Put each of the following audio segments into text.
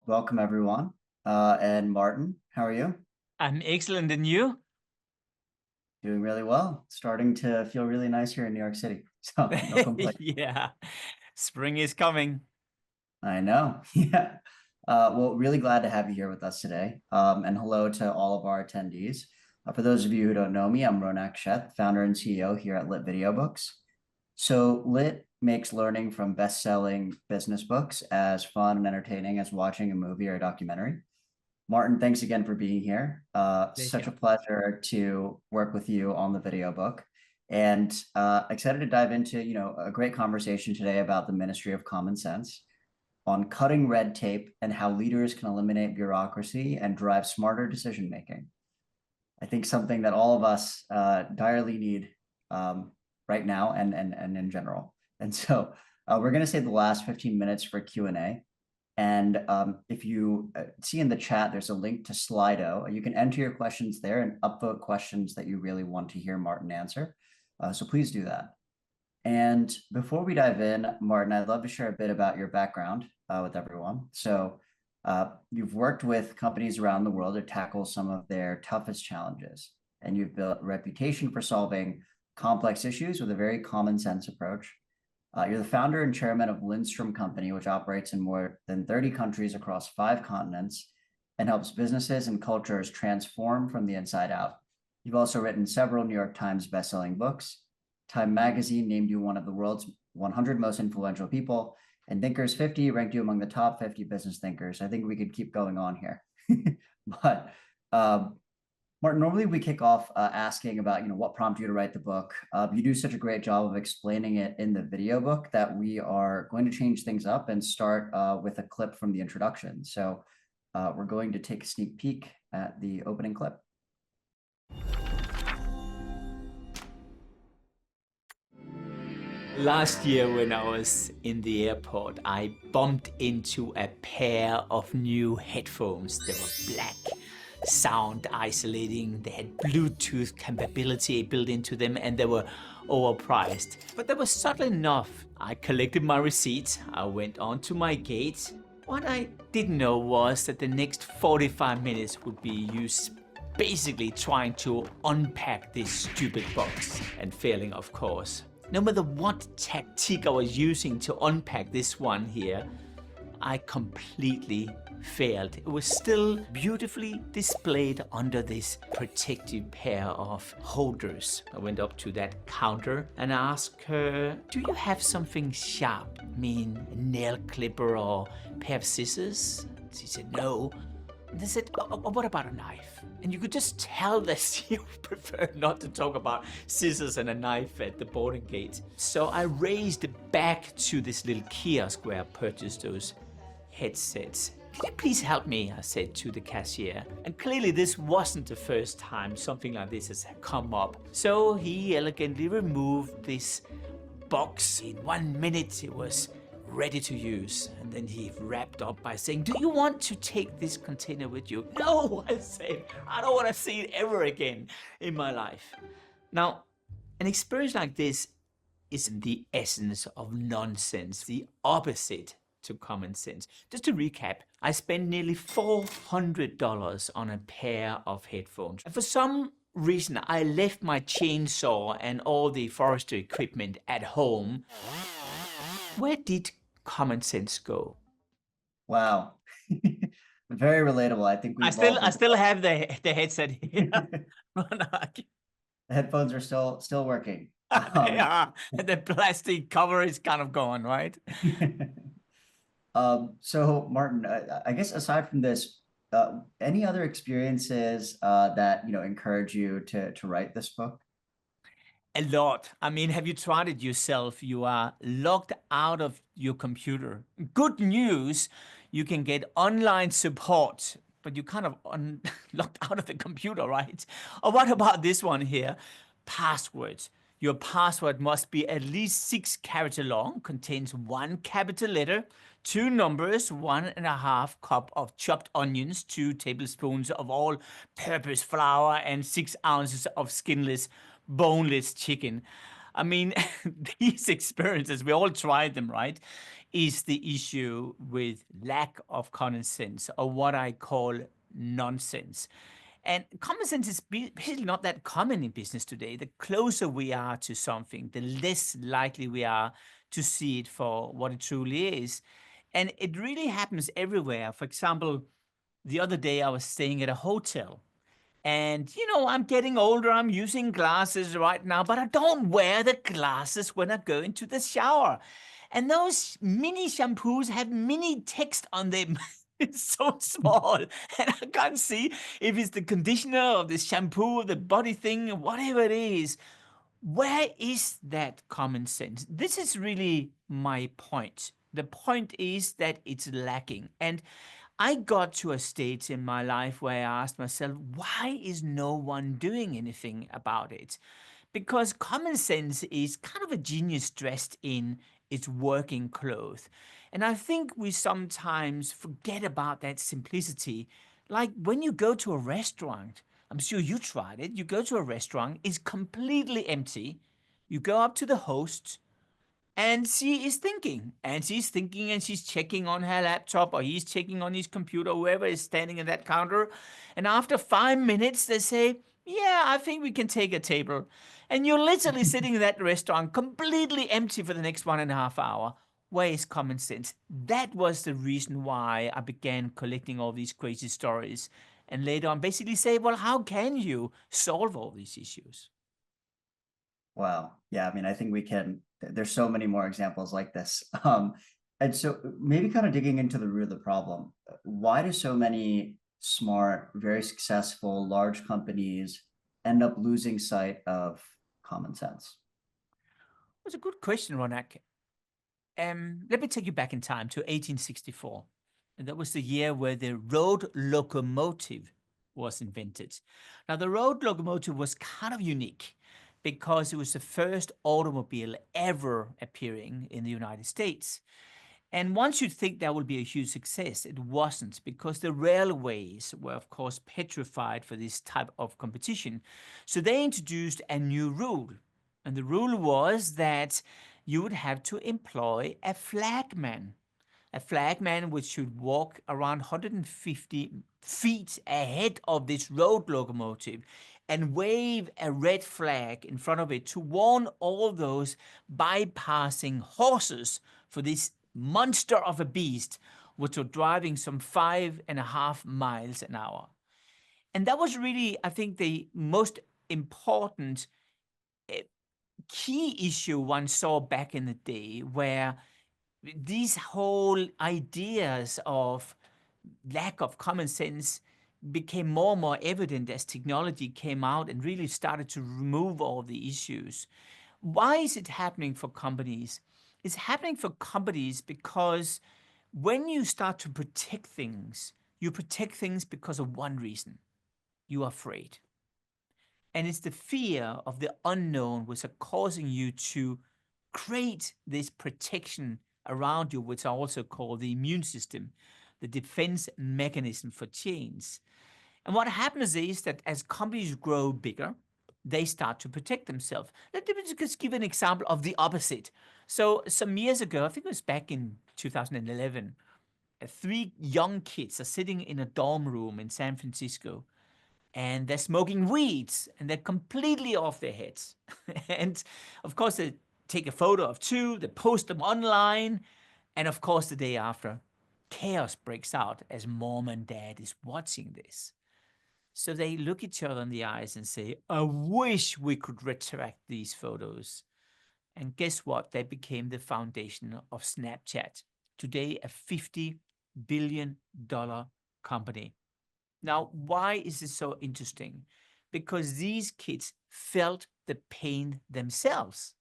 welcome everyone. And Martin, how are you? I'm excellent, and you? Doing really well. Starting to feel really nice here in New York City. So no complaint. Yeah, spring is coming. I know. Yeah. Well, really glad to have you here with us today. And hello to all of our attendees. For those of you who don't know me, I'm Ronak Sheth, founder and CEO here at Lit Videobooks. So Lit makes learning from best-selling business books as fun and entertaining as watching a movie or a documentary. Martin, thanks again for being here. Such a Pleasure. pleasure to work with you on the video book, and excited to dive into a great conversation today about the Ministry of Common Sense on cutting red tape and how leaders can eliminate bureaucracy and drive smarter decision making. I think something that all of us direly need right now and in general. And so we're going to save the last 15 minutes for Q&A. And if you see in the chat, there's a link to Slido. You can enter your questions there and upvote questions that you really want to hear Martin answer. So please do that. And before we dive in, Martin, I'd love to share a bit about your background with everyone. So you've worked with companies around the world to tackle some of their toughest challenges, and you've built a reputation for solving complex issues with a very common sense approach. You're the founder and chairman of Lindstrom Company, which operates in more than 30 countries across 5 continents and helps businesses and cultures transform from the inside out. You've also written several New York Times bestselling books. Time magazine named you one of the world's 100 most influential people, and Thinkers 50 ranked you among the top 50 business thinkers. I think we could keep going on here. But Martin, normally we kick off asking about what prompted you to write the book. You do such a great job of explaining it in the video book that we are going to change things up and start with a clip from the introduction. So we're going to take a sneak peek at the opening clip. Last year when I was in the airport, I bumped into a pair of new headphones. They were black, sound isolating, they had Bluetooth capability built into them, and they were overpriced. But they were subtle enough. I collected my receipt, I went on to my gate. What I didn't know was that the next 45 minutes would be used basically trying to unpack this stupid box, and failing, of course. No matter what tactic I was using to unpack this one here, I completely failed. It was still beautifully displayed under this protective pair of holders. I went up to that counter and asked her, do you have something sharp? I mean, a nail clipper or a pair of scissors? She said, no. And they said, what about a knife? And you could just tell that she preferred not to talk about scissors and a knife at the boarding gate. So I raced back to this little kiosk where I purchased those headsets. Can you please help me? I said to the cashier. And clearly this wasn't the first time something like this has come up. So he elegantly removed this box. In 1 minute it was ready to use. And then he wrapped up by saying, do you want to take this container with you? No, I said, I don't want to see it ever again in my life. Now, an experience like this is the essence of nonsense, the opposite to common sense. Just to recap, I spent nearly $400 on a pair of headphones. And for some reason, I left my chainsaw and all the forestry equipment at home. Where did common sense go? Wow. Very relatable. I think I still have the headset here. The headphones are still working. Yeah, the plastic cover is kind of gone, right? So Martin, I guess aside from this, any other experiences that encourage you to write this book? A lot. I mean, have you tried it yourself? You are locked out of your computer. Good news, you can get online support, but you kind of locked out of the computer, right? Or what about this one here? Passwords. Your password must be at least 6 characters long, contains 1 capital letter, 2 numbers, 1.5 cup of chopped onions, 2 tablespoons of all-purpose flour, and 6 ounces of skinless boneless chicken. I mean, these experiences, we all tried them, right? is the issue with lack of common sense, or what I call nonsense. And common sense is basically not that common in business today. The closer we are to something, the less likely we are to see it for what it truly is. And it really happens everywhere. For example, the other day I was staying at a hotel. And, I'm getting older. I'm using glasses right now, but I don't wear the glasses when I go into the shower. And those mini shampoos have mini text on them. It's so small, and I can't see if it's the conditioner or the shampoo or the body thing, whatever it is. Where is that common sense? This is really my point. The point is that it's lacking. And I got to a stage in my life where I asked myself, why is no one doing anything about it? Because common sense is kind of a genius dressed in its working clothes. And I think we sometimes forget about that simplicity. Like when you go to a restaurant, I'm sure you tried it. You go to a restaurant, it's completely empty. You go up to the host, and she is thinking, and she's thinking, and she's checking on her laptop, or he's checking on his computer, whoever is standing at that counter. And after 5 minutes, they say, yeah, I think we can take a table. And you're literally sitting in that restaurant completely empty for the next 1.5 hours. Where is common sense? That was the reason why I began collecting all these crazy stories. And later on, basically say, well, how can you solve all these issues? Wow. Yeah. I mean, I think there's so many more examples like this. And so maybe kind of digging into the root of the problem, why do so many smart, very successful, large companies end up losing sight of common sense? That's a good question, Ronak. Let me take you back in time to 1864. And that was the year where the road locomotive was invented. Now, the road locomotive was kind of unique because it was the first automobile ever appearing in the United States. And once you'd think that would be a huge success, it wasn't, because the railways were, of course, petrified for this type of competition. So they introduced a new rule. And the rule was that you would have to employ a flagman which should walk around 150 feet ahead of this road locomotive and wave a red flag in front of it to warn all those bypassing horses for this monster of a beast which were driving some 5.5 miles an hour. And that was really, I think, the most important eh, key issue one saw back in the day, where these whole ideas of lack of common sense became more and more evident as technology came out and really started to remove all the issues. Why is it happening for companies? It's happening for companies because when you start to protect things, you protect things because of one reason: you are afraid. And it's the fear of the unknown which are causing you to create this protection around you, which I also call the immune system, the defense mechanism for change. And what happens is that as companies grow bigger, they start to protect themselves. Let me just give an example of the opposite. So some years ago, I think it was back in 2011, three young kids are sitting in a dorm room in San Francisco, and they're smoking weeds, and they're completely off their heads. And of course, they take a photo of two, they post them online, and of course, the day after, chaos breaks out as mom and dad is watching this. So they look each other in the eyes and say, I wish we could retract these photos. And guess what? They became the foundation of Snapchat. Today, a $50 billion company. Now, why is this so interesting? Because these kids felt the pain themselves,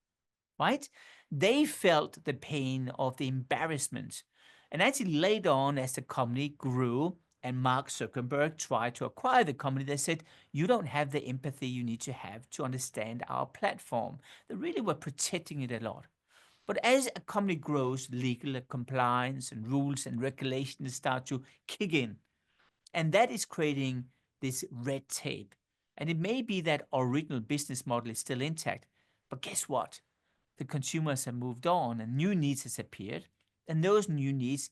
right? They felt the pain of the embarrassment. And actually, later on, as the company grew and Mark Zuckerberg tried to acquire the company, they said, you don't have the empathy you need to have to understand our platform. They really were protecting it a lot. But as a company grows, legal compliance and rules and regulations start to kick in. And that is creating this red tape. And it may be that original business model is still intact, but guess what? The consumers have moved on and new needs has appeared. And those new needs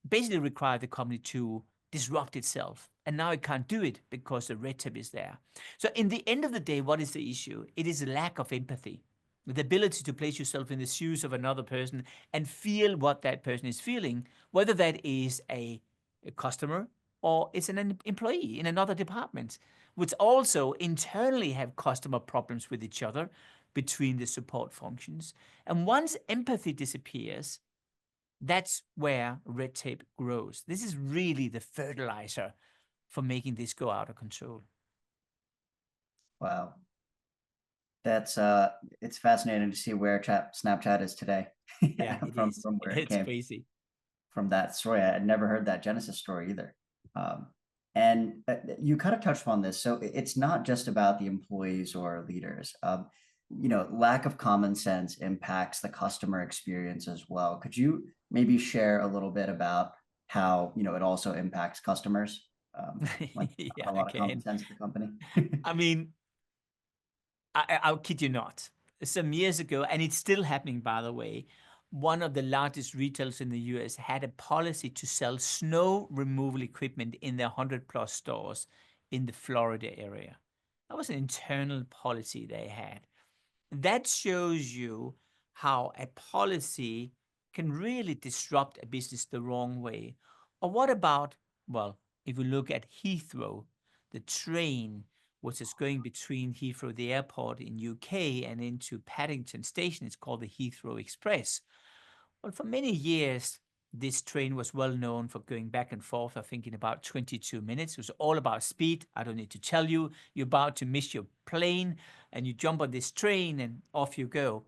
basically require the company to disrupt itself. And now it can't do it because the red tape is there. So in the end of the day, what is the issue? It is a lack of empathy, the ability to place yourself in the shoes of another person and feel what that person is feeling, whether that is a customer or it's an employee in another department, which also internally have customer problems with each other between the support functions. And once empathy disappears, that's where red tape grows. This is really the fertilizer for making this go out of control. Wow. That's it's fascinating to see where Snapchat is today. Yeah, it from is. where it It's came crazy. from that story. I had never heard that Genesis story either. And you kind of touched on this. So it's not just about the employees or leaders. Lack of common sense impacts the customer experience as well. Could you maybe share a little bit about how, it also impacts customers? Like Yeah, not a I lot of common can. sense at the company. I mean, I'll kid you not. Some years ago, and it's still happening, by the way, one of the largest retailers in the US had a policy to sell snow removal equipment in their 100+ stores in the Florida area. That was an internal policy they had. That shows you how a policy can really disrupt a business the wrong way. Or what about, well, if we look at Heathrow, the train which is going between Heathrow, the airport in UK, and into Paddington Station, it's called the Heathrow Express. Well, for many years, this train was well known for going back and forth, I think, in about 22 minutes. It was all about speed. I don't need to tell you. You're about to miss your plane, and you jump on this train, and off you go.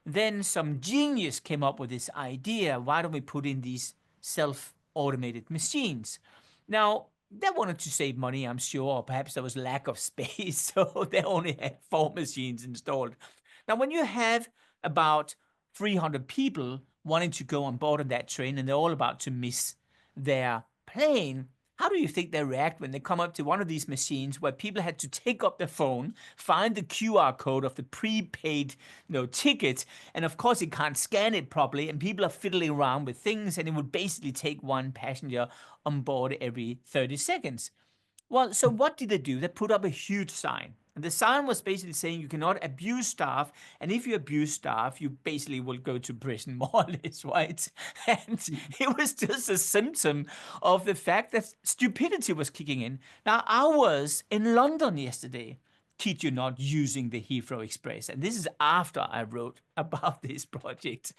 Then some genius came up with this idea. Why don't we put in these self-automated machines? Now, they wanted to save money, I'm sure, or perhaps there was lack of space, so they only had 4 machines installed. Now, when you have about 300 people wanting to go on board of that train and they're all about to miss their plane, how do you think they react when they come up to one of these machines where people had to take up their phone, find the QR code of the prepaid ticket, and of course, you can't scan it properly, and people are fiddling around with things, and it would basically take one passenger on board every 30 seconds. Well, so what did they do? They put up a huge sign. And the sign was basically saying you cannot abuse staff. And if you abuse staff, you basically will go to prison, more or less, right? And it was just a symptom of the fact that stupidity was kicking in. Now, I was in London yesterday, kid you not, using the Heathrow Express. And this is after I wrote about this project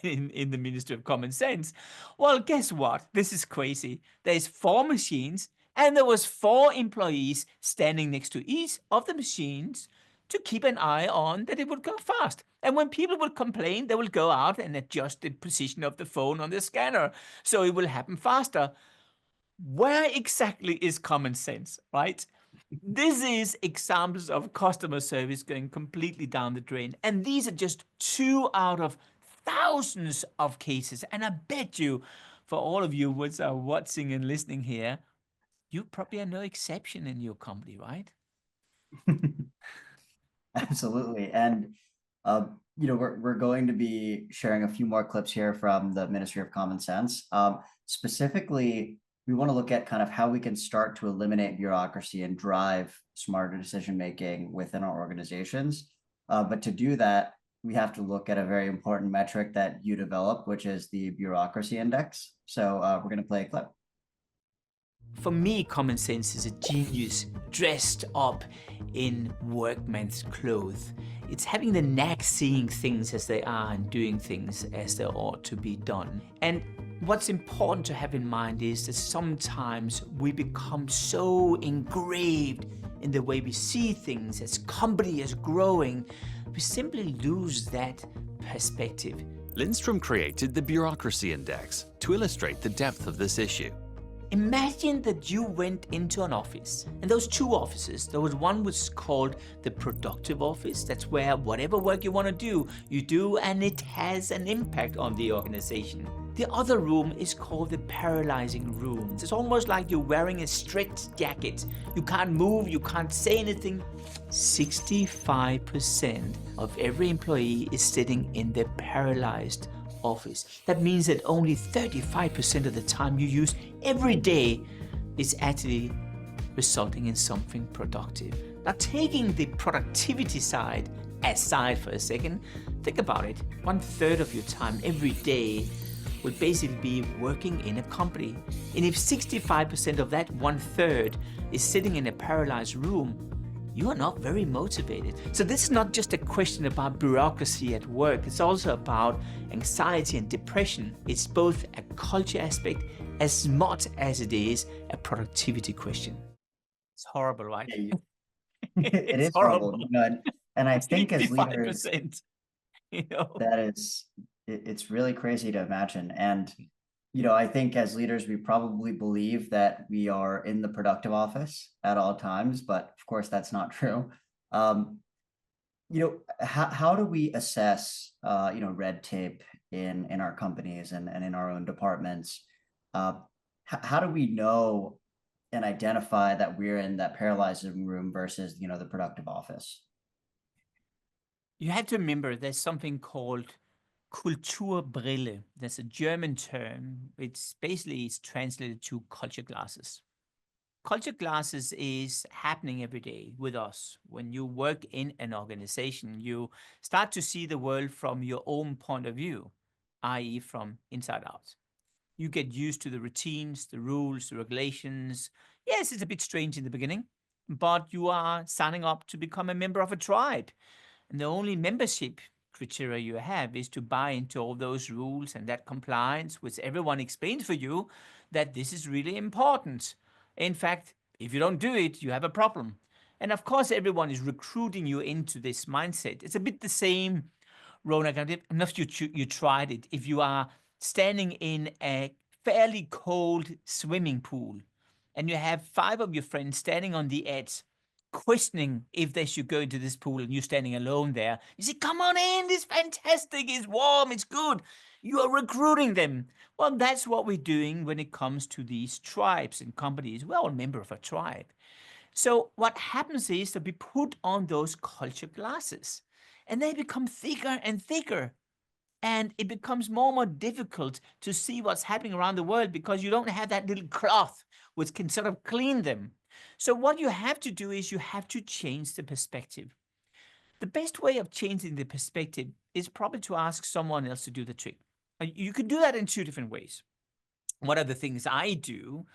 in the Ministry of Common Sense. Well, guess what? This is crazy. There's 4 machines. And there was 4 employees standing next to each of the machines to keep an eye on that it would go fast. And when people would complain, they will go out and adjust the position of the phone on the scanner so it will happen faster. Where exactly is common sense, right? This is examples of customer service going completely down the drain. And these are just 2 out of thousands of cases. And I bet you, for all of you who are watching and listening here, you probably are no exception in your company, right? Absolutely. And we're going to be sharing a few more clips here from the Ministry of Common Sense. Specifically, we want to look at kind of how we can start to eliminate bureaucracy and drive smarter decision making within our organizations. But to do that, we have to look at a very important metric that you develop, which is the Bureaucracy Index. So we're going to play a clip. For me, common sense is a genius dressed up in workman's clothes. It's having the knack seeing things as they are and doing things as they ought to be done. And what's important to have in mind is that sometimes we become so engraved in the way we see things as company is growing, we simply lose that perspective. Lindstrom created the Bureaucracy Index to illustrate the depth of this issue. Imagine that you went into an office, and those 2 offices, there was one which is called the productive office. That's where whatever work you want to do, you do, and it has an impact on the organization. The other room is called the paralyzing room. It's almost like you're wearing a stretched jacket. You can't move, you can't say anything. 65% of every employee is sitting in the paralyzed office. That means that only 35% of the time you use every day is actually resulting in something productive. Now, taking the productivity side aside for a second, think about it. 1/3 of your time every day would basically be working in a company. And if 65% of that 1/3 is sitting in a paralyzed room, you are not very motivated. So this is not just a question about bureaucracy at work. It's also about anxiety and depression. It's both a culture aspect as much as it is a productivity question. It's horrible, right? It It's is horrible, you know, and I think as leaders, 65%, you know. that is, it's really crazy to imagine. And, you know, I think as leaders, we probably believe that we are in the productive office at all times, but of course that's not true. You know, how do we assess, you know, red tape in our companies and in our own departments? How do we know and identify that we're in that paralyzing room versus, you know, the productive office? You have to remember there's something called Kulturbrille. That's a German term. It's basically it's translated to culture glasses. Culture glasses is happening every day with us. When you work in an organization, you start to see the world from your own point of view, i.e., from inside out. You get used to the routines, the rules, the regulations. Yes, it's a bit strange in the beginning, but you are signing up to become a member of a tribe. And the only membership criteria you have is to buy into all those rules and that compliance, which everyone explains for you that this is really important. In fact, if you don't do it, you have a problem. And of course, everyone is recruiting you into this mindset. It's a bit the same, Ronak. I don't know if you tried it. If you are standing in a fairly cold swimming pool and you have 5 of your friends standing on the edge, questioning if they should go into this pool and you're standing alone there. You say, come on in, it's fantastic, it's warm, it's good. You are recruiting them. Well, that's what we're doing when it comes to these tribes and companies. We're all a member of a tribe. So what happens is that we put on those culture glasses and they become thicker and thicker. And it becomes more and more difficult to see what's happening around the world because you don't have that little cloth which can sort of clean them. So what you have to do is you have to change the perspective. The best way of changing the perspective is probably to ask someone else to do the trick. You can do that in 2 different ways. One of the things I do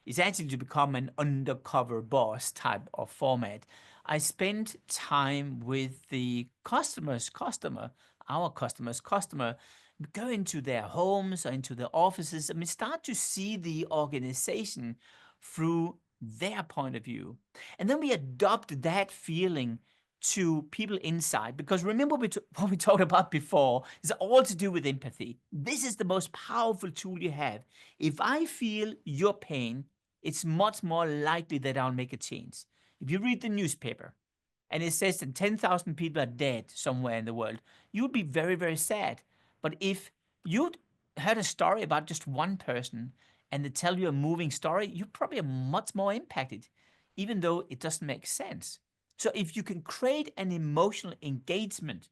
is actually to become an undercover boss type of format. I spend time with the customer's customer, our customer's customer, go into their homes or into their offices and we start to see the organization through their point of view. And then we adopt that feeling to people inside. Because remember what we talked about before is all to do with empathy. This is the most powerful tool you have. If I feel your pain, it's much more likely that I'll make a change. If you read the newspaper and it says that 10,000 people are dead somewhere in the world, you'd be very, very sad. But if you'd heard a story about just one person and they tell you a moving story, you probably are much more impacted, even though it doesn't make sense. So if you can create an emotional engagement,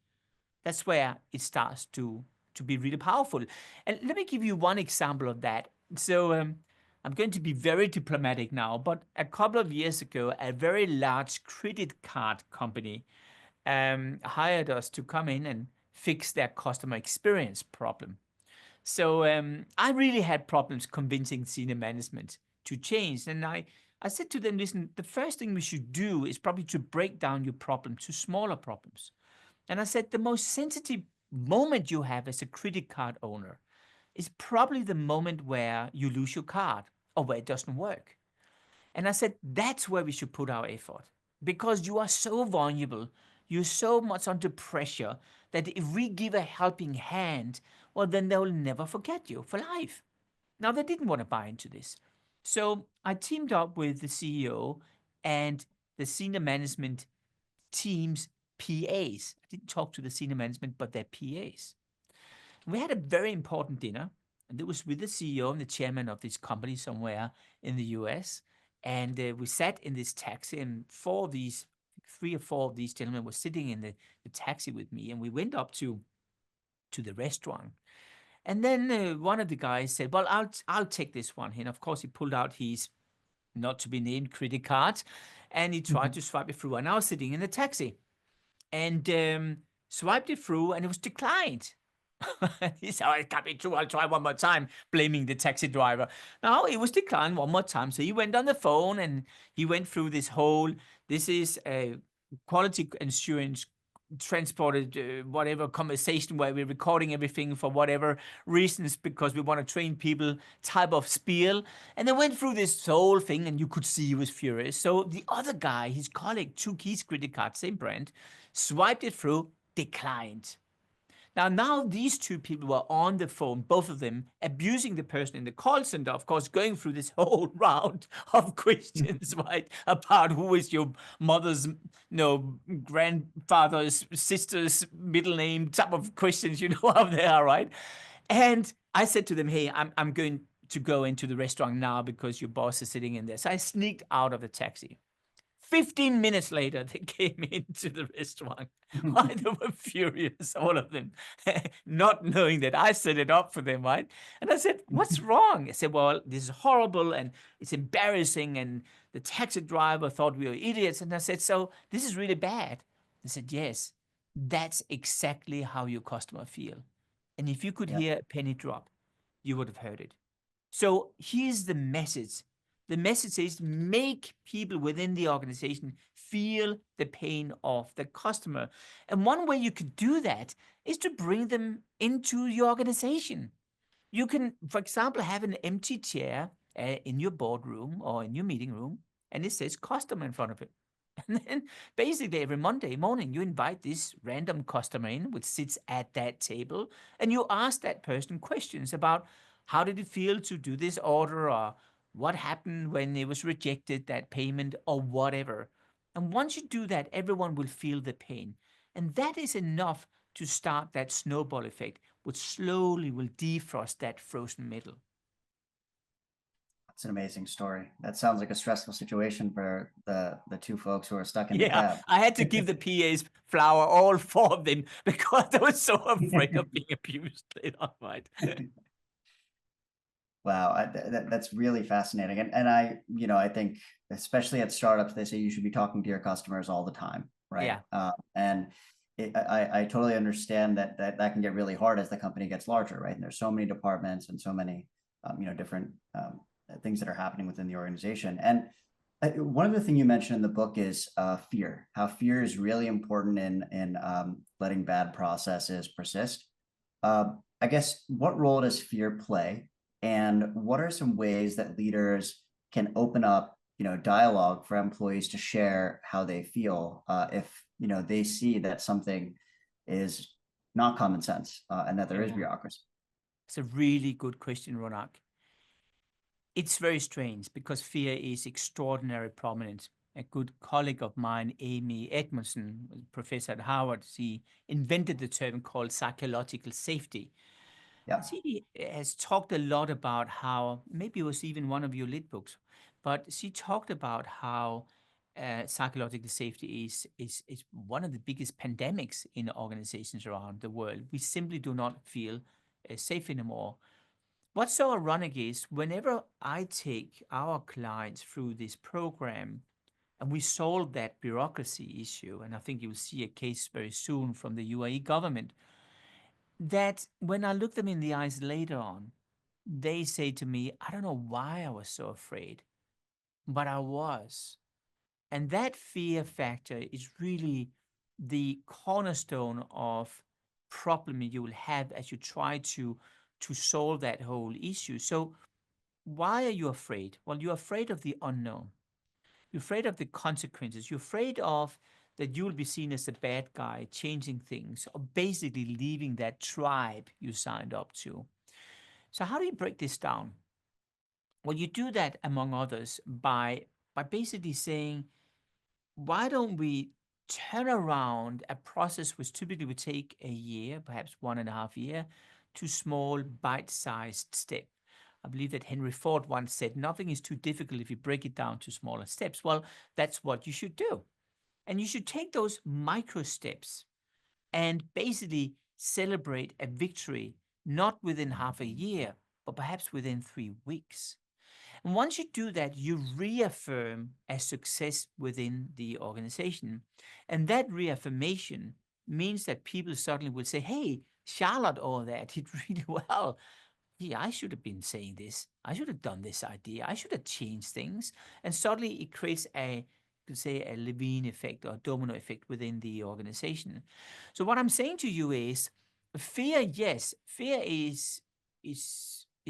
that's where it starts to be really powerful. And let me give you one example of that. So I'm going to be very diplomatic now, but a couple of years ago, a very large credit card company hired us to come in and fix their customer experience problem. So I really had problems convincing senior management to change. And I said to them, listen, the first thing we should do is probably to break down your problem to smaller problems. And I said, the most sensitive moment you have as a credit card owner is probably the moment where you lose your card or where it doesn't work. And I said, that's where we should put our effort because you are so vulnerable. You're so much under pressure that if we give a helping hand, well, then they will never forget you for life. Now, they didn't want to buy into this. So I teamed up with the CEO and the senior management team's PAs. I didn't talk to the senior management, but their PAs. We had a very important dinner, and it was with the CEO and the chairman of this company somewhere in the US. And we sat in this taxi, and 3 or 4 of these gentlemen were sitting in the taxi with me, and we went up to the restaurant. And then one of the guys said, "Well, I'll take this one." And of course, he pulled out his not to be named credit card, and he tried to swipe it through. And I was sitting in the taxi, and swiped it through, and it was declined. He said, "Oh, it can't be true. I'll try one more time," blaming the taxi driver. No, it was declined one more time. So he went on the phone and he went through this is a quality assurance transported whatever conversation where we're recording everything for whatever reasons because we want to train people type of spiel. And they went through this whole thing and you could see he was furious. So the other guy, his colleague, took his credit card, same brand, swiped it through, declined. Now these two people were on the phone, both of them abusing the person in the call center, of course, going through this whole round of questions, right? About who is your mother's, grandfather's sister's middle name, type of questions, you know how they are, right? And I said to them, "Hey, I'm going to go into the restaurant now because your boss is sitting in there." So I sneaked out of the taxi. 15 minutes later, they came into the restaurant. Why they were furious, all of them, not knowing that I set it up for them, right? And I said, "What's wrong?" I said, "Well, this is horrible and it's embarrassing. And the taxi driver thought we were idiots." And I said, "So this is really bad." They said, "Yes, that's exactly how your customer feel. And if you could Yeah. hear a penny drop, you would have heard it." So here's the message. The message is make people within the organization feel the pain of the customer. And one way you could do that is to bring them into your organization. You can, for example, have an empty chair in your boardroom or in your meeting room, and it says customer in front of it. And then basically every Monday morning, you invite this random customer in, which sits at that table, and you ask that person questions about how did it feel to do this order, or what happened when it was rejected, that payment, or whatever. And once you do that, everyone will feel the pain. And that is enough to start that snowball effect, which slowly will defrost that frozen metal. It's an amazing story. That sounds like a stressful situation for the two folks who are stuck in the Yeah, cab. I had to give the PAs flour, all four of them, because I was so afraid of being abused later on, right? Wow, that's really fascinating. And I think especially at startups, they say you should be talking to your customers all the time, right? Yeah. And I totally understand that can get really hard as the company gets larger, right? And there's so many departments and so many different things that are happening within the organization. And one of the things you mentioned in the book is fear. How fear is really important in letting bad processes persist. I guess what role does fear play, and what are some ways that leaders can open up, dialogue for employees to share how they feel if they see that something is not common sense and that there is Yeah. bureaucracy? It's a really good question, Ronak. It's very strange because fear is extraordinarily prominent. A good colleague of mine, Amy Edmondson, professor at Harvard, she invented the term called psychological safety. Yeah. She has talked a lot about how, maybe it was even one of your lit books, but she talked about how psychological safety is one of the biggest pandemics in organizations around the world. We simply do not feel safe anymore. What's so ironic is whenever I take our clients through this program and we solve that bureaucracy issue, and I think you'll see a case very soon from the UAE government, that when I look them in the eyes later on, they say to me, "I don't know why I was so afraid, but I was." And that fear factor is really the cornerstone of problem you will have as you try to solve that whole issue. So why are you afraid? Well, you're afraid of the unknown. You're afraid of the consequences. You're afraid of that you will be seen as a bad guy, changing things, or basically leaving that tribe you signed up to. So how do you break this down? Well, you do that among others by basically saying, why don't we turn around a process which typically would take a year, perhaps 1.5 years, to small bite-sized step. I believe that Henry Ford once said, nothing is too difficult if you break it down to smaller steps. Well, that's what you should do. And you should take those micro steps and basically celebrate a victory not within half a year, but perhaps within 3 weeks. And once you do that, you reaffirm a success within the organization. And that reaffirmation means that people suddenly will say, hey, Charlotte over there did really well. Yeah, I should have been saying this. I should have done this idea. I should have changed things. And suddenly it creates a levine effect or domino effect within the organization. So what I'm saying to you is fear, yes, fear is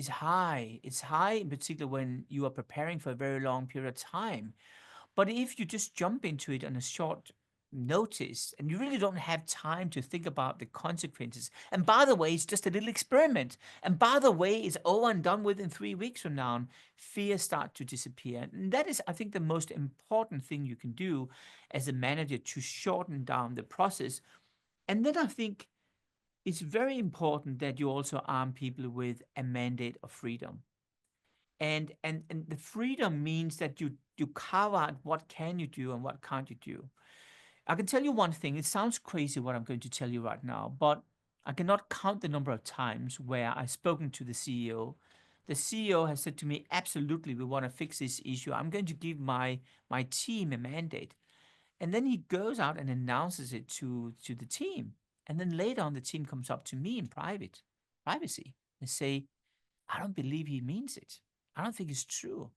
high. It's high in particular when you are preparing for a very long period of time. But if you just jump into it on a short notice and you really don't have time to think about the consequences, and by the way, it's just a little experiment, and by the way, it's over and done with in 3 weeks from now, fear start to disappear. And that is, I think, the most important thing you can do as a manager to shorten down the process. And then I think it's very important that you also arm people with a mandate of freedom. And the freedom means that you carve out what can you do and what can't you do. I can tell you one thing. It sounds crazy what I'm going to tell you right now, but I cannot count the number of times where I've spoken to the CEO. The CEO has said to me, absolutely, we want to fix this issue. I'm going to give my team a mandate. And then he goes out and announces it to the team. And then later on, the team comes up to me in privacy, and say, I don't believe he means it. I don't think it's true.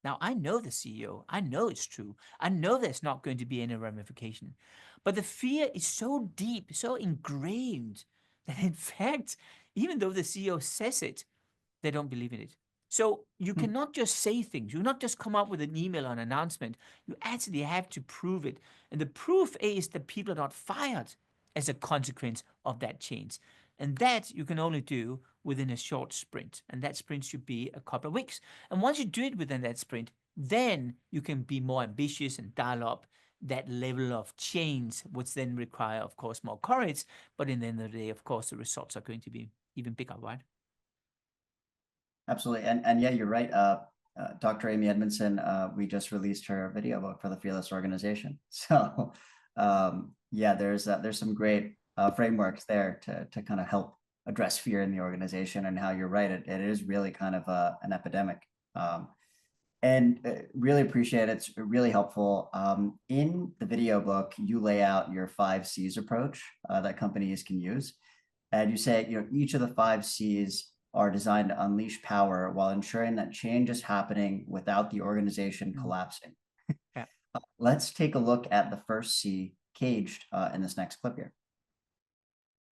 Now, I know the CEO. I know it's true. I know there's not going to be any ramification. But the fear is so deep, so ingrained, that in fact, even though the CEO says it, they don't believe in it. So you cannot just say things. You not just come up with an email or an announcement. You actually have to prove it. And the proof is that people are not fired as a consequence of that change. And that you can only do within a short sprint. And that sprint should be a couple of weeks. And once you do it within that sprint, then you can be more ambitious and dial up that level of change, which then require, of course, more courage. But in the end of the day, of course, the results are going to be even bigger, right? Absolutely. And yeah, you're right. Dr. Amy Edmondson, we just released her video book for the Fearless Organization. So yeah, there's some great frameworks there to kind of help address fear in the organization, and how you're right, it is really kind of an epidemic. And really appreciate it. It's really helpful. In the video book, you lay out your 5 C's approach that companies can use. And you say, each of the 5 C's are designed to unleash power while ensuring that change is happening without the organization collapsing. Yeah. Let's take a look at the first C, caged, in this next clip here.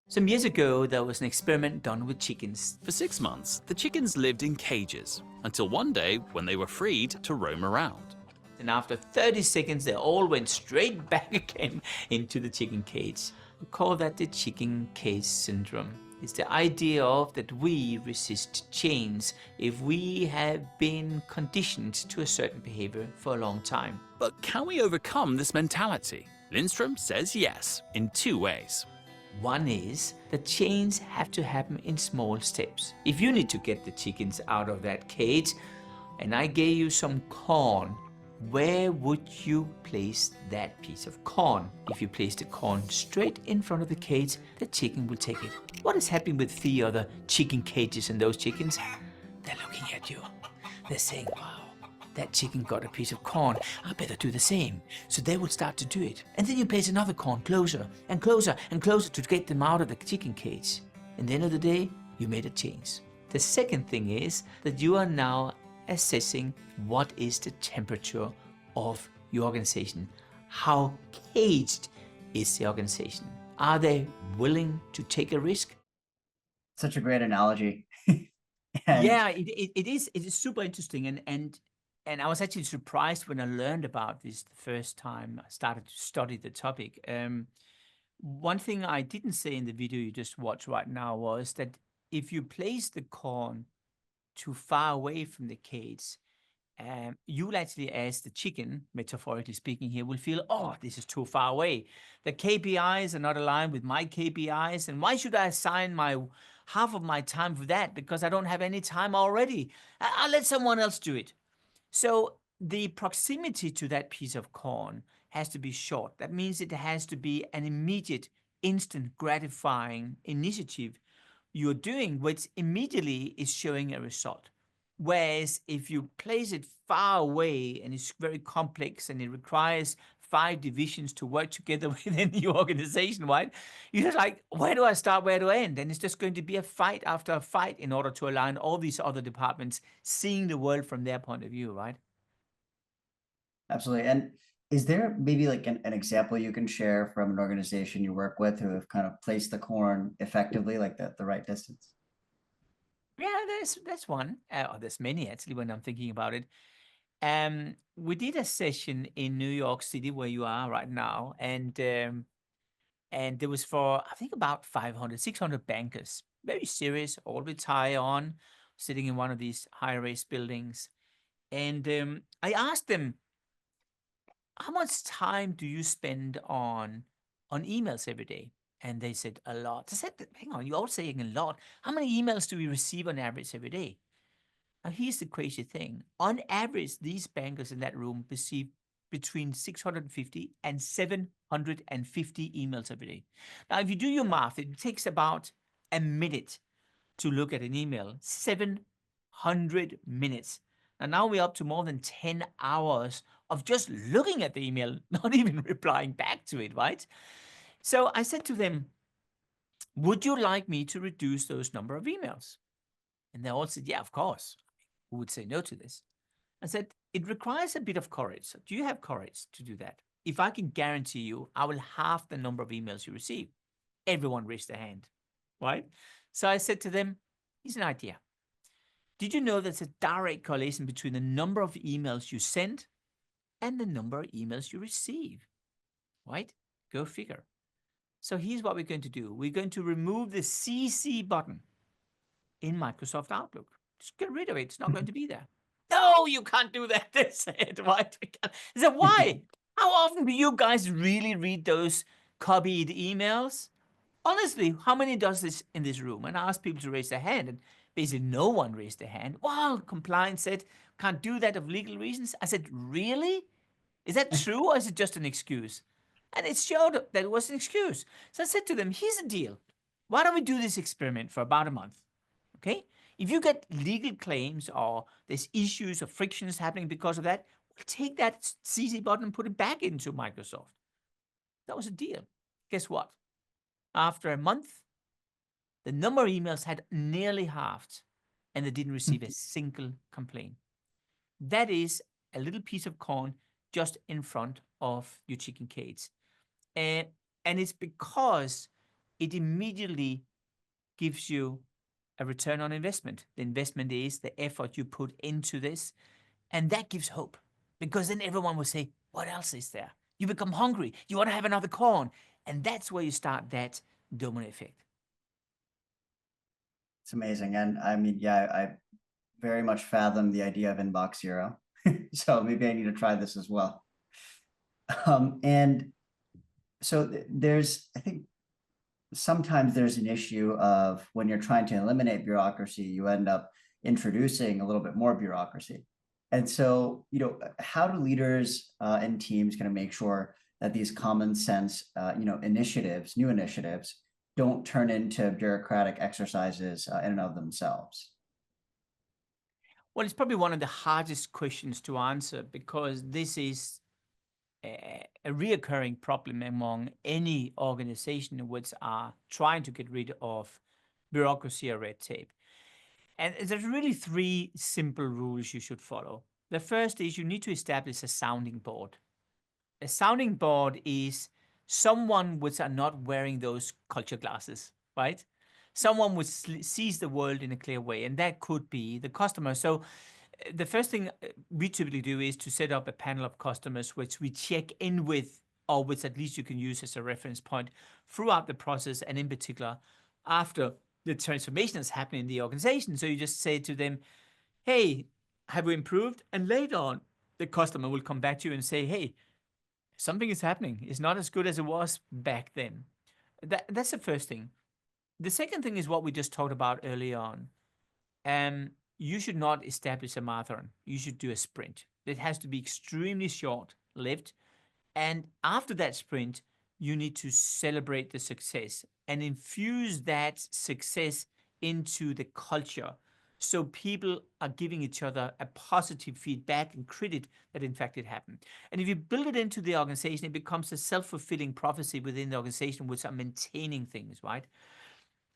Some years ago, there was an experiment done with chickens. For 6 months, the chickens lived in cages until one day when they were freed to roam around. And after 30 seconds, they all went straight back again into the chicken cage. We call that the chicken cage syndrome. It's the idea of that we resist change if we have been conditioned to a certain behavior for a long time. But can we overcome this mentality? Lindstrom says yes, in 2 ways. One is that change have to happen in small steps. If you need to get the chickens out of that cage, and I gave you some corn, where would you place that piece of corn? If you place the corn straight in front of the cage, the chicken will take it. What is happening with the other chicken cages and those chickens? They're looking at you. They're saying, wow, that chicken got a piece of corn. I better do the same. So they will start to do it. And then you place another corn closer and closer and closer to get them out of the chicken cage. And at the end of the day, you made a change. The second thing is that you are now assessing what is the temperature of your organization. How caged is the organization? Are they willing to take a risk? Such a great analogy. Yeah, it is super interesting. And I was actually surprised when I learned about this the first time I started to study the topic. One thing I didn't say in the video you just watched right now was that if you place the corn too far away from the cage, you will actually, as the chicken, metaphorically speaking here, will feel, oh, this is too far away. The KPIs are not aligned with my KPIs, and why should I assign my half of my time for that? Because I don't have any time already. I'll let someone else do it. So the proximity to that piece of corn has to be short. That means it has to be an immediate, instant, gratifying initiative you're doing, which immediately is showing a result. Whereas if you place it far away and it's very complex and it requires 5 divisions to work together within the organization, right? You're just like, where do I start? Where do I end? And it's just going to be a fight after a fight in order to align all these other departments seeing the world from their point of view, right? Absolutely. And is there maybe like an example you can share from an organization you work with who have kind of placed the corn effectively, like the right distance? Yeah, that's one. There's many actually when I'm thinking about it. We did a session in New York City where you are right now, and there was for I think about 500, 600 bankers, very serious, all with tie on, sitting in one of these high-rise buildings, and I asked them, how much time do you spend on emails every day? And they said a lot. I said, hang on, you're all saying a lot. How many emails do we receive on average every day? Now, here's the crazy thing. On average, these bankers in that room receive between 650 and 750 emails every day. Now, if you do your math, it takes about a minute to look at an email, 700 minutes. And now we're up to more than 10 hours of just looking at the email, not even replying back to it, right? So I said to them, would you like me to reduce those number of emails? And they all said, yeah, of course. Who would say no to this? I said, it requires a bit of courage. Do you have courage to do that? If I can guarantee you, I will halve the number of emails you receive. Everyone raised their hand, right? So I said to them, here's an idea. Did you know there's a direct correlation between the number of emails you send and the number of emails you receive, right? Go figure. So here's what we're going to do. We're going to remove the CC button in Microsoft Outlook. Just get rid of it. It's not going to be there. No, you can't do that. They said, right? I said, why? How often do you guys really read those copied emails? Honestly, how many does this in this room? And I asked people to raise their hand, and basically no one raised their hand. Well, compliance said, can't do that of legal reasons. I said, really? Is that true, or is it just an excuse? And it showed that it was an excuse. So I said to them, here's the deal. Why don't we do this experiment for about a month? Okay? If you get legal claims or there's issues or frictions happening because of that, we'll take that CC button and put it back into Microsoft. That was a deal. Guess what? After a month, the number of emails had nearly halved and they didn't receive a single complaint. That is a little piece of corn just in front of your chicken cage. And it's because it immediately gives you a return on investment. The investment is the effort you put into this. And that gives hope because then everyone will say, what else is there? You become hungry. You want to have another corn. And that's where you start that domino effect. It's amazing. And I mean, yeah, I very much fathom the idea of inbox zero. So maybe I need to try this as well. And so there's, I think sometimes there's an issue of when you're trying to eliminate bureaucracy, you end up introducing a little bit more bureaucracy. And so, how do leaders and teams kind of make sure that these common sense, initiatives, new initiatives, don't turn into bureaucratic exercises in and of themselves? Well, it's probably one of the hardest questions to answer because this is a reoccurring problem among any organization which are trying to get rid of bureaucracy or red tape. And there's really 3 simple rules you should follow. The first is you need to establish a sounding board. A sounding board is someone which are not wearing those culture glasses, right? Someone which sees the world in a clear way, and that could be the customer. So the first thing we typically do is to set up a panel of customers which we check in with, or which at least you can use as a reference point throughout the process, and in particular after the transformation is happening in the organization. So you just say to them, hey, have we improved? And later on, the customer will come back to you and say, hey, something is happening. It's not as good as it was back then. That's the first thing. The second thing is what we just talked about early on. You should not establish a marathon. You should do a sprint. It has to be extremely short-lived. And after that sprint, you need to celebrate the success and infuse that success into the culture. So people are giving each other a positive feedback and credit that in fact it happened. And if you build it into the organization, it becomes a self-fulfilling prophecy within the organization, which are maintaining things, right?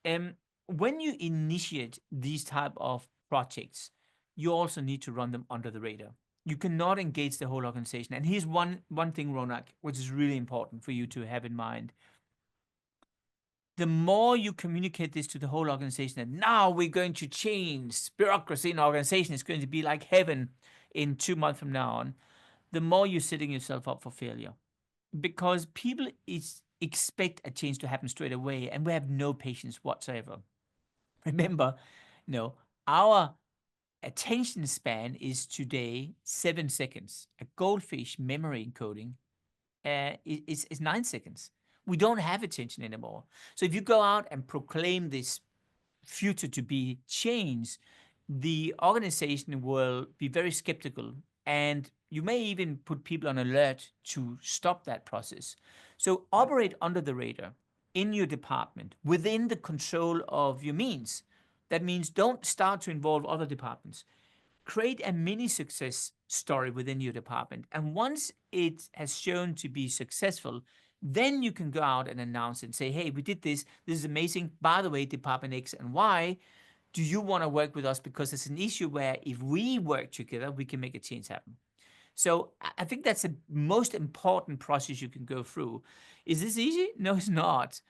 When you initiate these type of projects, you also need to run them under the radar. You cannot engage the whole organization. And here's one thing, Ronak, which is really important for you to have in mind. The more you communicate this to the whole organization, that now we're going to change bureaucracy in our organization, it's going to be like heaven in 2 months from now on, the more you're setting yourself up for failure. Because people expect a change to happen straight away, and we have no patience whatsoever. Remember, our attention span is today 7 seconds. A goldfish memory encoding is 9 seconds. We don't have attention anymore. So if you go out and proclaim this future to be changed, the organization will be very skeptical, and you may even put people on alert to stop that process. So operate under the radar in your department, within the control of your means. That means don't start to involve other departments. Create a mini success story within your department. And once it has shown to be successful, then you can go out and announce and say, hey, we did this. This is amazing. By the way, Department X and Y, do you want to work with us? Because it's an issue where if we work together, we can make a change happen. So I think that's the most important process you can go through. Is this easy? No, it's not.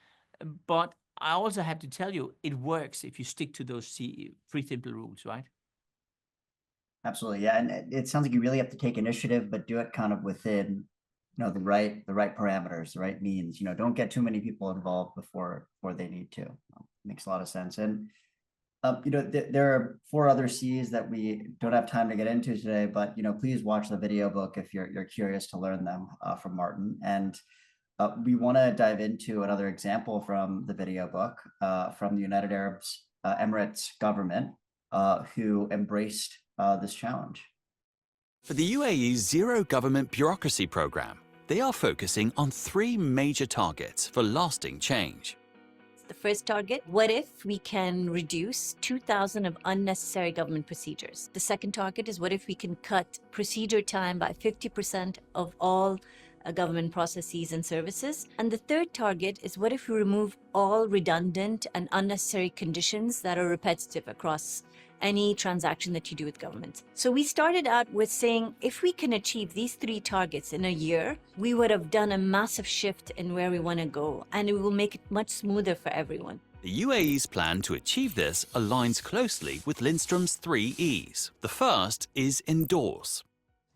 But I also have to tell you, it works if you stick to those three simple rules, right? Absolutely. Yeah. And it sounds like you really have to take initiative, but do it kind of within, the right parameters, the right means. Don't get too many people involved before they need to. Makes a lot of sense. And there are 4 other C's that we don't have time to get into today, but please watch the video book if you're curious to learn them from Martin. And we want to dive into another example from the video book from the United Arab Emirates government who embraced this challenge. For the UAE's Zero Government Bureaucracy program, they are focusing on 3 major targets for lasting change. The first target, what if we can reduce 2,000 of unnecessary government procedures? The second target is what if we can cut procedure time by 50% of all government processes and services? And the third target is what if we remove all redundant and unnecessary conditions that are repetitive across any transaction that you do with government. So we started out with saying, if we can achieve these 3 targets in a year, we would have done a massive shift in where we want to go, and it will make it much smoother for everyone. The UAE's plan to achieve this aligns closely with Lindstrom's 3 E's. The first is endorse.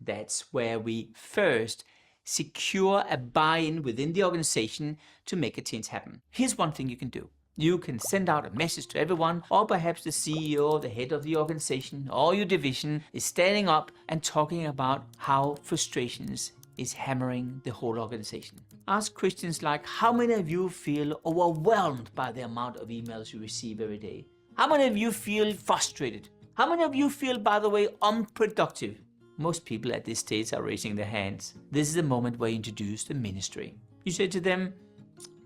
That's where we first secure a buy-in within the organization to make a change happen. Here's one thing you can do. You can send out a message to everyone, or perhaps the CEO, the head of the organization, or your division is standing up and talking about how frustrations is hammering the whole organization. Ask questions like, how many of you feel overwhelmed by the amount of emails you receive every day? How many of you feel frustrated? How many of you feel, by the way, unproductive? Most people at this stage are raising their hands. This is the moment where you introduce the ministry. You say to them,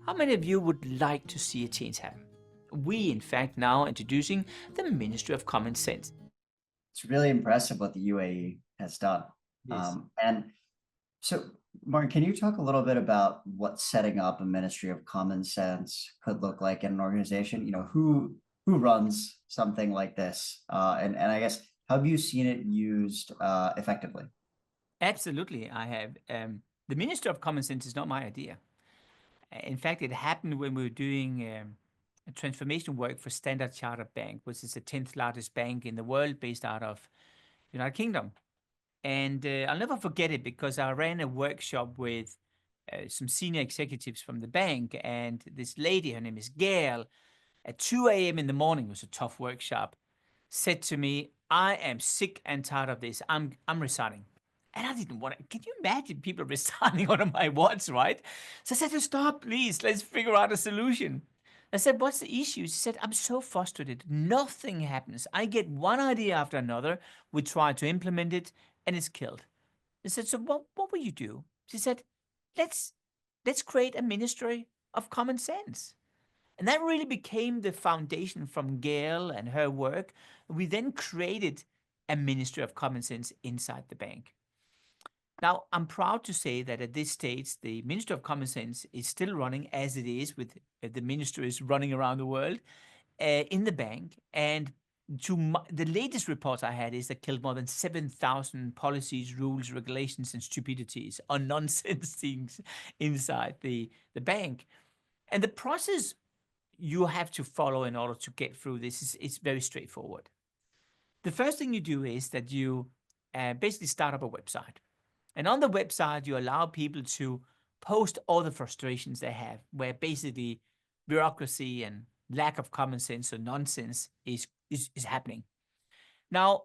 how many of you would like to see a change happen? We, in fact, now introducing the Ministry of Common Sense. It's really impressive what the UAE has done. Yes. And so, Martin, can you talk a little bit about what setting up a Ministry of Common Sense could look like in an organization? Who runs something like this? And I guess, how have you seen it used effectively? Absolutely, I have. The Ministry of Common Sense is not my idea. In fact, it happened when we were doing a transformation work for Standard Chartered Bank, which is the 10th largest bank in the world based out of United Kingdom. And I'll never forget it because I ran a workshop with some senior executives from the bank, and this lady, her name is Gail, at 2 a.m. in the morning, it was a tough workshop, said to me, I am sick and tired of this. I'm resigning. And I didn't want to. Can you imagine people resigning on my watch, right? So I said, stop, please. Let's figure out a solution. I said, what's the issue? She said, I'm so frustrated. Nothing happens. I get one idea after another. We try to implement it, and it's killed. I said, so what will you do? She said, let's create a Ministry of Common Sense. And that really became the foundation from Gail and her work. We then created a Ministry of Common Sense inside the bank. Now, I'm proud to say that at this stage, the Ministry of Common Sense is still running as it is, with the ministries running around the world in the bank. And the latest reports I had is that killed more than 7,000 policies, rules, regulations, and stupidities or nonsense things inside the bank. And the process you have to follow in order to get through this is very straightforward. The first thing you do is that you basically start up a website. And on the website, you allow people to post all the frustrations they have, where basically bureaucracy and lack of common sense or nonsense is happening. Now,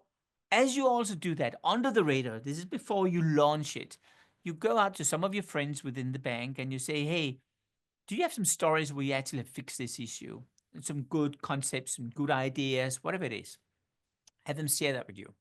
as you also do that under the radar, this is before you launch it, you go out to some of your friends within the bank and you say, hey, do you have some stories where you actually have fixed this issue? And some good concepts, some good ideas, whatever it is. Have them share that with you.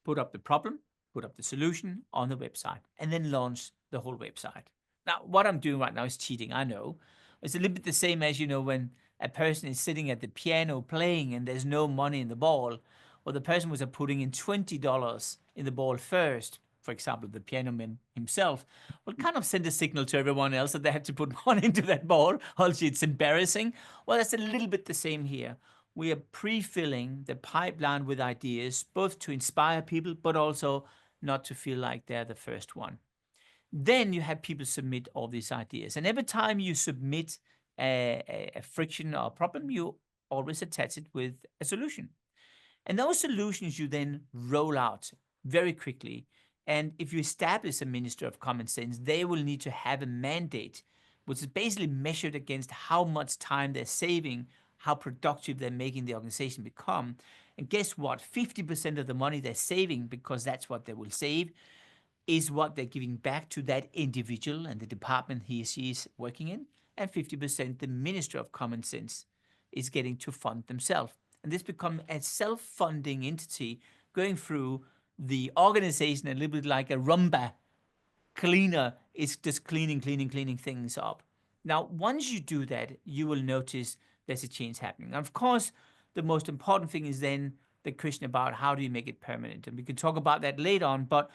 Put up the problem, put up the solution on the website, and then launch the whole website. Now, what I'm doing right now is cheating, I know. It's a little bit the same as, when a person is sitting at the piano playing and there's no money in the ball, or the person was putting in $20 in the ball first, for example, the piano man himself, will kind of send a signal to everyone else that they have to put money into that ball, else it's embarrassing. Well, that's a little bit the same here. We are pre-filling the pipeline with ideas, both to inspire people, but also not to feel like they're the first one. Then you have people submit all these ideas. And every time you submit a friction or a problem, you always attach it with a solution. And those solutions you then roll out very quickly. And if you establish a Minister of Common Sense, they will need to have a mandate, which is basically measured against how much time they're saving, how productive they're making the organization become. And guess what? 50% of the money they're saving, because that's what they will save, is what they're giving back to that individual and the department he or she is working in. And 50% the Minister of Common Sense is getting to fund themselves. And this becomes a self-funding entity going through the organization a little bit like a Roomba cleaner. It's just cleaning things up. Now, once you do that, you will notice there's a change happening. And of course, the most important thing is then the question about how do you make it permanent? And we can talk about that later on, but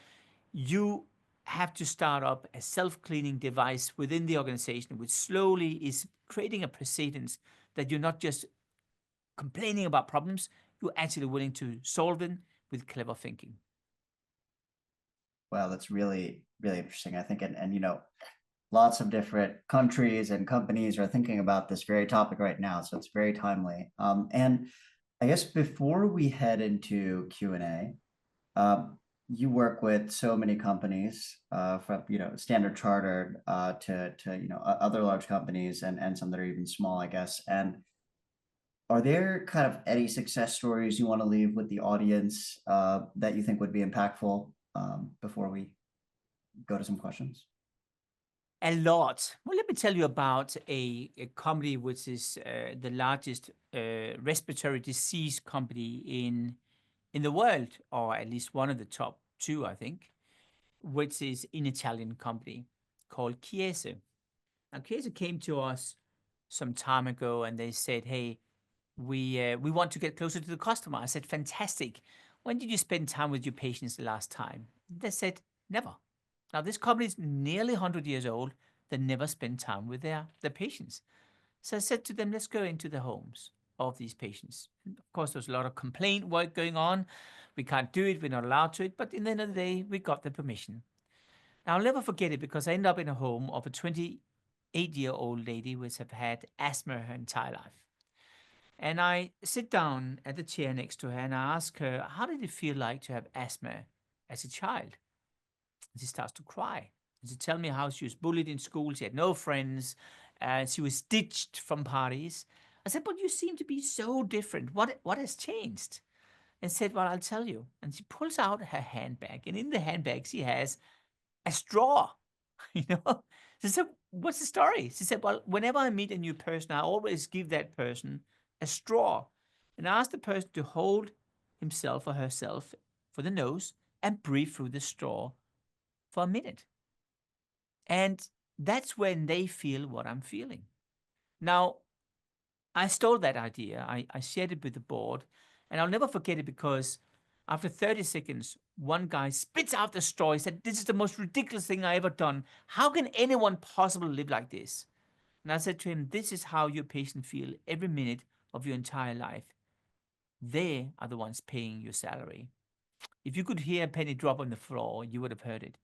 you have to start up a self-cleaning device within the organization, which slowly is creating a precedence that you're not just complaining about problems, you're actually willing to solve them with clever thinking. Wow, that's really, really interesting. I think, and lots of different countries and companies are thinking about this very topic right now, so it's very timely. And I guess before we head into Q&A, you work with so many companies, from Standard Chartered to other large companies and some that are even small, I guess. And are there kind of any success stories you want to leave with the audience that you think would be impactful before we go to some questions? A lot. Well, let me tell you about a company which is the largest respiratory disease company in the world, or at least one of the top two, I think, which is an Italian company called Chiesi. Now, Chiesi came to us some time ago and they said, hey, we want to get closer to the customer. I said, fantastic. When did you spend time with your patients the last time? They said, never. Now, this company is nearly 100 years old. They never spend time with their patients. So I said to them, let's go into the homes of these patients. And of course, there's a lot of complaint work going on. We can't do it. We're not allowed to it. But in the end of the day, we got the permission. Now, I'll never forget it because I ended up in a home of a 28-year-old lady which have had asthma her entire life. And I sit down at the chair next to her and I ask her, how did it feel like to have asthma as a child? And she starts to cry. And she tells me how she was bullied in school. She had no friends. She was ditched from parties. I said, but you seem to be so different. What has changed? And said, well, I'll tell you. And she pulls out her handbag. And in the handbag, she has a straw. She said, what's the story? She said, well, whenever I meet a new person, I always give that person a straw. And I ask the person to hold himself or herself for the nose and breathe through the straw for a minute. And that's when they feel what I'm feeling. Now, I stole that idea. I shared it with the board, and I'll never forget it because after 30 seconds, one guy spits out the straw. He said, "This is the most ridiculous thing I ever done. How can anyone possibly live like this?" And I said to him, "This is how your patient feel every minute of your entire life. They are the ones paying your salary. If you could hear a penny drop on the floor, you would have heard it."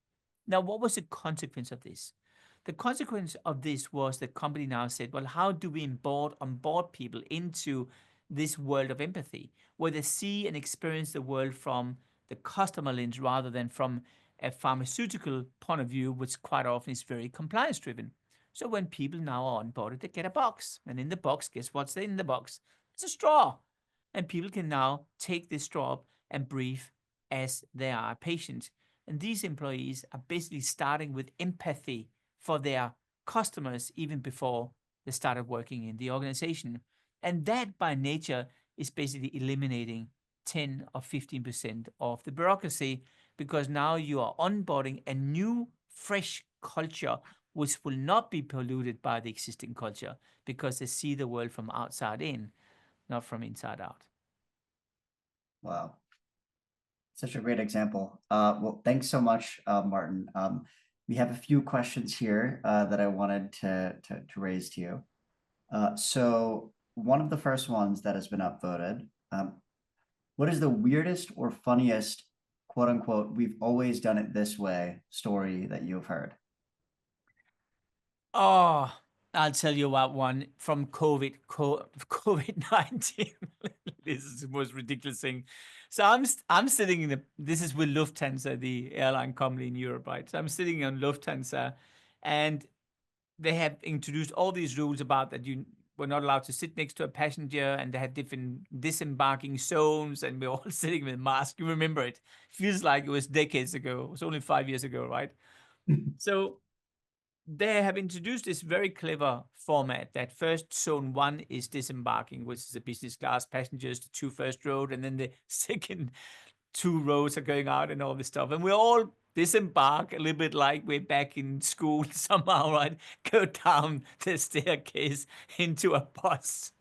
Now, what was the consequence of this? The consequence of this was the company now said, well, how do we onboard people into this world of empathy, where they see and experience the world from the customer lens rather than from a pharmaceutical point of view, which quite often is very compliance driven. So when people now are onboarded, they get a box. And in the box, guess what's in the box? It's a straw. And people can now take this straw and breathe as they are a patient. And these employees are basically starting with empathy for their customers even before they started working in the organization. And that by nature is basically eliminating 10 or 15% of the bureaucracy, because now you are onboarding a new, fresh culture which will not be polluted by the existing culture because they see the world from outside in, not from inside out. Wow. Such a great example. Well, thanks so much, Martin. We have a few questions here that I wanted to raise to you. So one of the first ones that has been upvoted, what is the weirdest or funniest, quote unquote, "we've always done it this way" story that you've heard? Oh, I'll tell you what one from COVID-19. This is the most ridiculous thing. So I'm sitting in this is with Lufthansa, the airline company in Europe, right? So I'm sitting on Lufthansa, and they have introduced all these rules about that you were not allowed to sit next to a passenger, and they had different disembarking zones, and we're all sitting with masks. You remember it? Feels like it was decades ago. It was only 5 years ago, right? So they have introduced this very clever format that first zone one is disembarking, which is the business class passengers, the two first row, and then the second two rows are going out and all this stuff. And we all disembark a little bit like we're back in school somehow, right? Go down the staircase into a bus.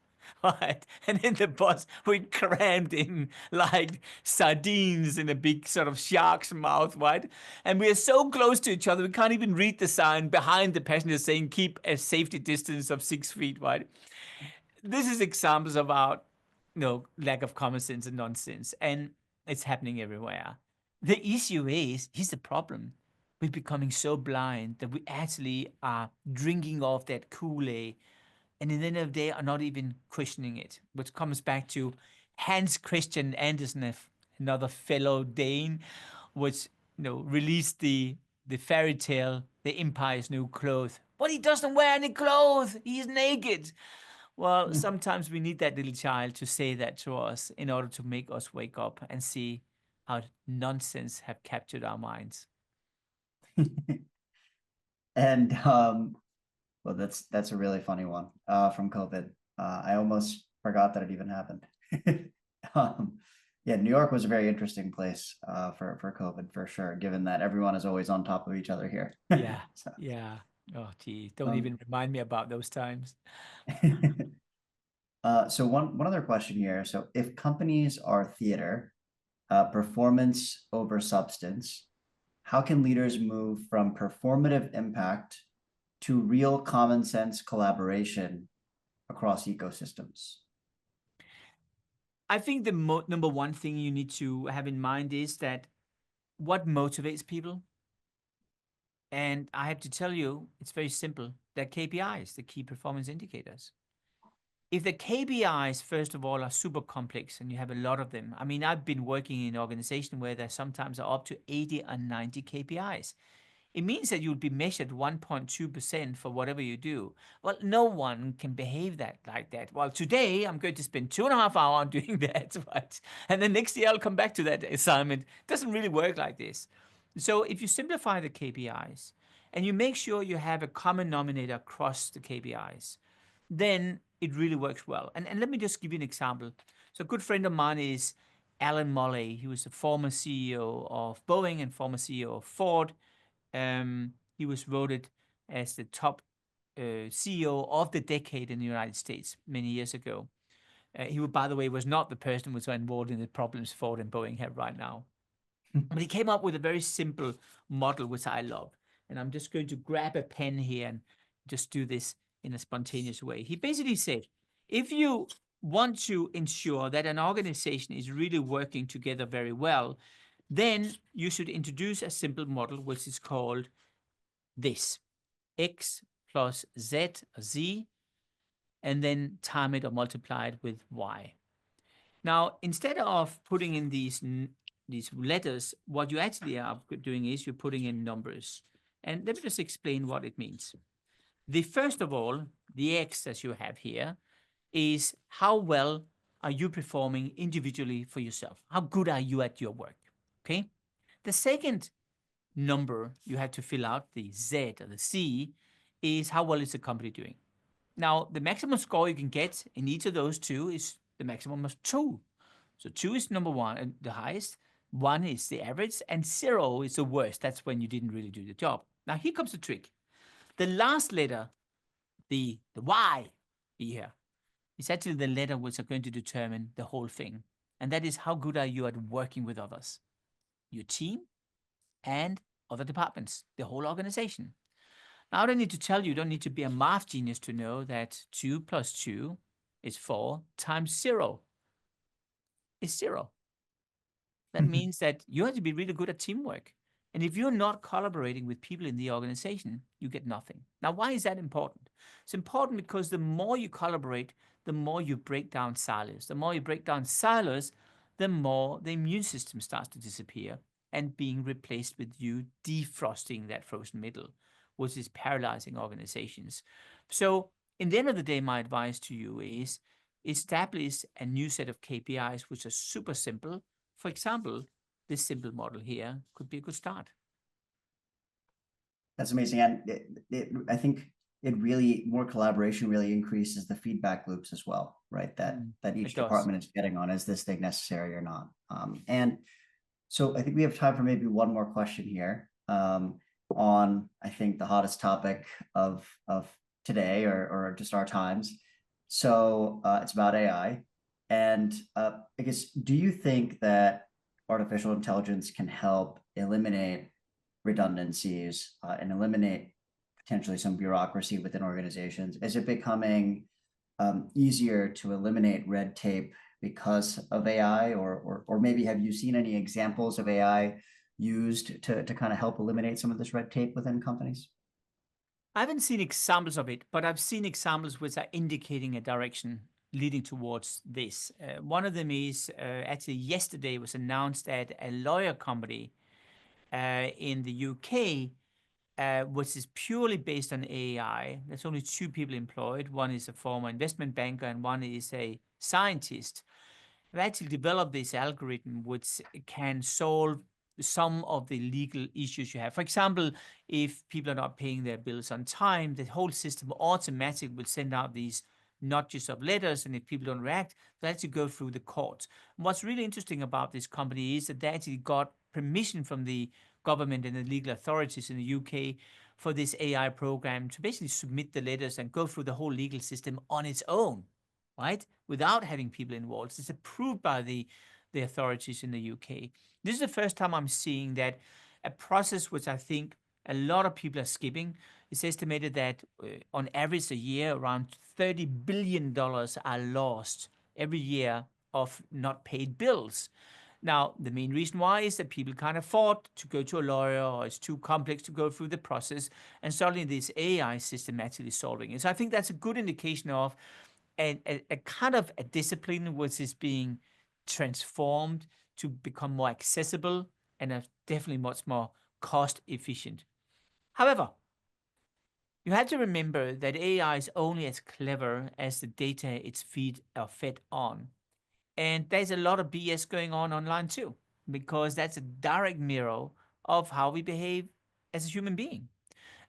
Right. And in the bus, we crammed in like sardines in a big sort of shark's mouth, right? And we are so close to each other, we can't even read the sign behind the passenger saying keep a safety distance of 6 feet, right? This is examples of our lack of common sense and nonsense. And it's happening everywhere. The issue is, here's the problem. We're becoming so blind that we actually are drinking off that Kool-Aid, and in the end of the day are not even questioning it, which comes back to Hans Christian Andersen, another fellow Dane, which released the fairy tale The Empire's New Clothes. But he doesn't wear any clothes. He's naked. Well, sometimes we need that little child to say that to us in order to make us wake up and see how nonsense have captured our minds. And well, that's a really funny one from COVID. I almost forgot that it even happened. Yeah, New York was a very interesting place for COVID for sure, given that everyone is always on top of each other here. Yeah, So, yeah. Oh, gee, don't even remind me about those times. so one other question here. So if companies are theater, performance over substance, how can leaders move from performative impact to real common sense collaboration across ecosystems? I think the number one thing you need to have in mind is that what motivates people. And I have to tell you, it's very simple. They're KPIs, the key performance indicators. If the KPIs, first of all, are super complex and you have a lot of them, I mean, I've been working in an organization where there sometimes are up to 80 and 90 KPIs. It means that you'll be measured 1.2% for whatever you do. Well, no one can behave like that. Well, today I'm going to spend 2.5 hours on doing that, right? And then next year I'll come back to that assignment. It doesn't really work like this. So if you simplify the KPIs and you make sure you have a common denominator across the KPIs, then it really works well. And let me just give you an example. So a good friend of mine is Alan Mully. He was the former CEO of Boeing and former CEO of Ford. He was voted as the top CEO of the decade in the United States many years ago. He, by the way, was not the person who was involved in the problems Ford and Boeing have right now. But he came up with a very simple model, which I love. And I'm just going to grab a pen here and just do this in a spontaneous way. He basically said, if you want to ensure that an organization is really working together very well, then you should introduce a simple model, which is called this: X plus Z, or Z, and then time it or multiply it with Y. Now, instead of putting in these letters, what you actually are doing is you're putting in numbers. And let me just explain what it means. The first of all, the X, as you have here, is how well are you performing individually for yourself? How good are you at your work? Okay. The second number you have to fill out, the Z or the C, is how well is the company doing? Now, the maximum score you can get in each of those two is the maximum of 2. So 2 is number 1 and the highest, 1 is the average, and 0 is the worst. That's when you didn't really do the job. Now, here comes the trick. The last letter, the Y here, is actually the letter which are going to determine the whole thing. And that is, how good are you at working with others, your team, and other departments, the whole organization. Now, I don't need to tell you, you don't need to be a math genius to know that 2 plus 2 is 4 times 0 is 0. That means that you have to be really good at teamwork. And if you're not collaborating with people in the organization, you get nothing. Now, why is that important? It's important because the more you collaborate, the more you break down silos. The more you break down silos, the more the immune system starts to disappear and being replaced with you defrosting that frozen middle, which is paralyzing organizations. So, in the end of the day, my advice to you is establish a new set of KPIs, which are super simple. For example, this simple model here could be a good start. That's amazing. And I think more collaboration really increases the feedback loops as well, right? That each department is getting on, is this thing necessary or not? And so I think we have time for maybe one more question here on, I think, the hottest topic of today or just our times. So it's about AI. And I guess, do you think that artificial intelligence can help eliminate redundancies and eliminate potentially some bureaucracy within organizations? Is it becoming easier to eliminate red tape because of AI, or maybe have you seen any examples of AI used to kind of help eliminate some of this red tape within companies? I haven't seen examples of it, but I've seen examples which are indicating a direction leading towards this. One of them is actually yesterday was announced that a lawyer company in the UK, which is purely based on AI. There's only 2 people employed. One is a former investment banker and one is a scientist. They actually developed this algorithm which can solve some of the legal issues you have. For example, if people are not paying their bills on time, the whole system automatically will send out these notches of letters, and if people don't react, they actually go through the courts. And what's really interesting about this company is that they actually got permission from the government and the legal authorities in the UK for this AI program to basically submit the letters and go through the whole legal system on its own, right? Without having people involved. It's approved by the authorities in the UK. This is the first time I'm seeing that a process which I think a lot of people are skipping. It's estimated that on average a year, around $30 billion are lost every year of not paid bills. Now, the main reason why is that people can't afford to go to a lawyer, or it's too complex to go through the process, and suddenly this AI system actually solving it. So I think that's a good indication of a kind of a discipline which is being transformed to become more accessible and definitely much more cost efficient. However, you have to remember that AI is only as clever as the data it's fed on. And there's a lot of BS going on online too, because that's a direct mirror of how we behave as a human being.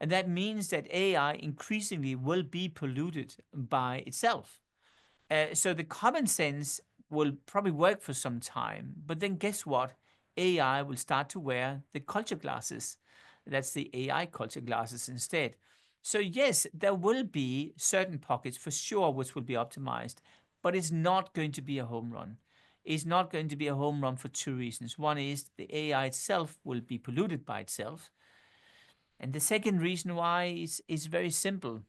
And that means that AI increasingly will be polluted by itself. So the common sense will probably work for some time, but then guess what? AI will start to wear the culture glasses. That's the AI culture glasses instead. So yes, there will be certain pockets for sure which will be optimized, but it's not going to be a home run. It's not going to be a home run for two reasons. One is the AI itself will be polluted by itself. And the second reason why is very simple.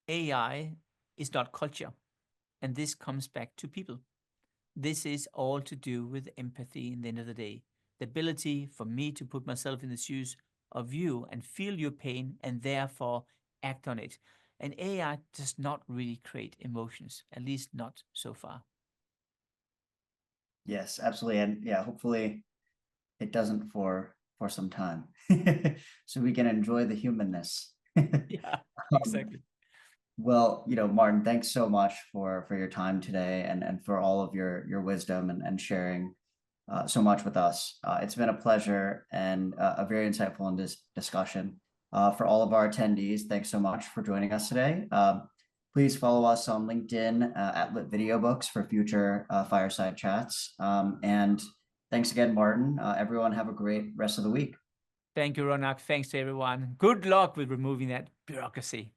AI is not culture. And this comes back to people. This is all to do with empathy in the end of the day. The ability for me to put myself in the shoes of you and feel your pain and therefore act on it. And AI does not really create emotions, at least not so far. Yes, absolutely. And yeah, hopefully it doesn't for some time. So we can enjoy the humanness. Yeah, Um, exactly. Well, Martin, thanks so much for your time today and for all of your wisdom and sharing so much with us. It's been a pleasure and a very insightful discussion. For all of our attendees, thanks so much for joining us today. Please follow us on LinkedIn at Lit Videobooks for future fireside chats. And thanks again, Martin. Everyone have a great rest of the week. Thank you, Ronak. Thanks to everyone. Good luck with removing that bureaucracy.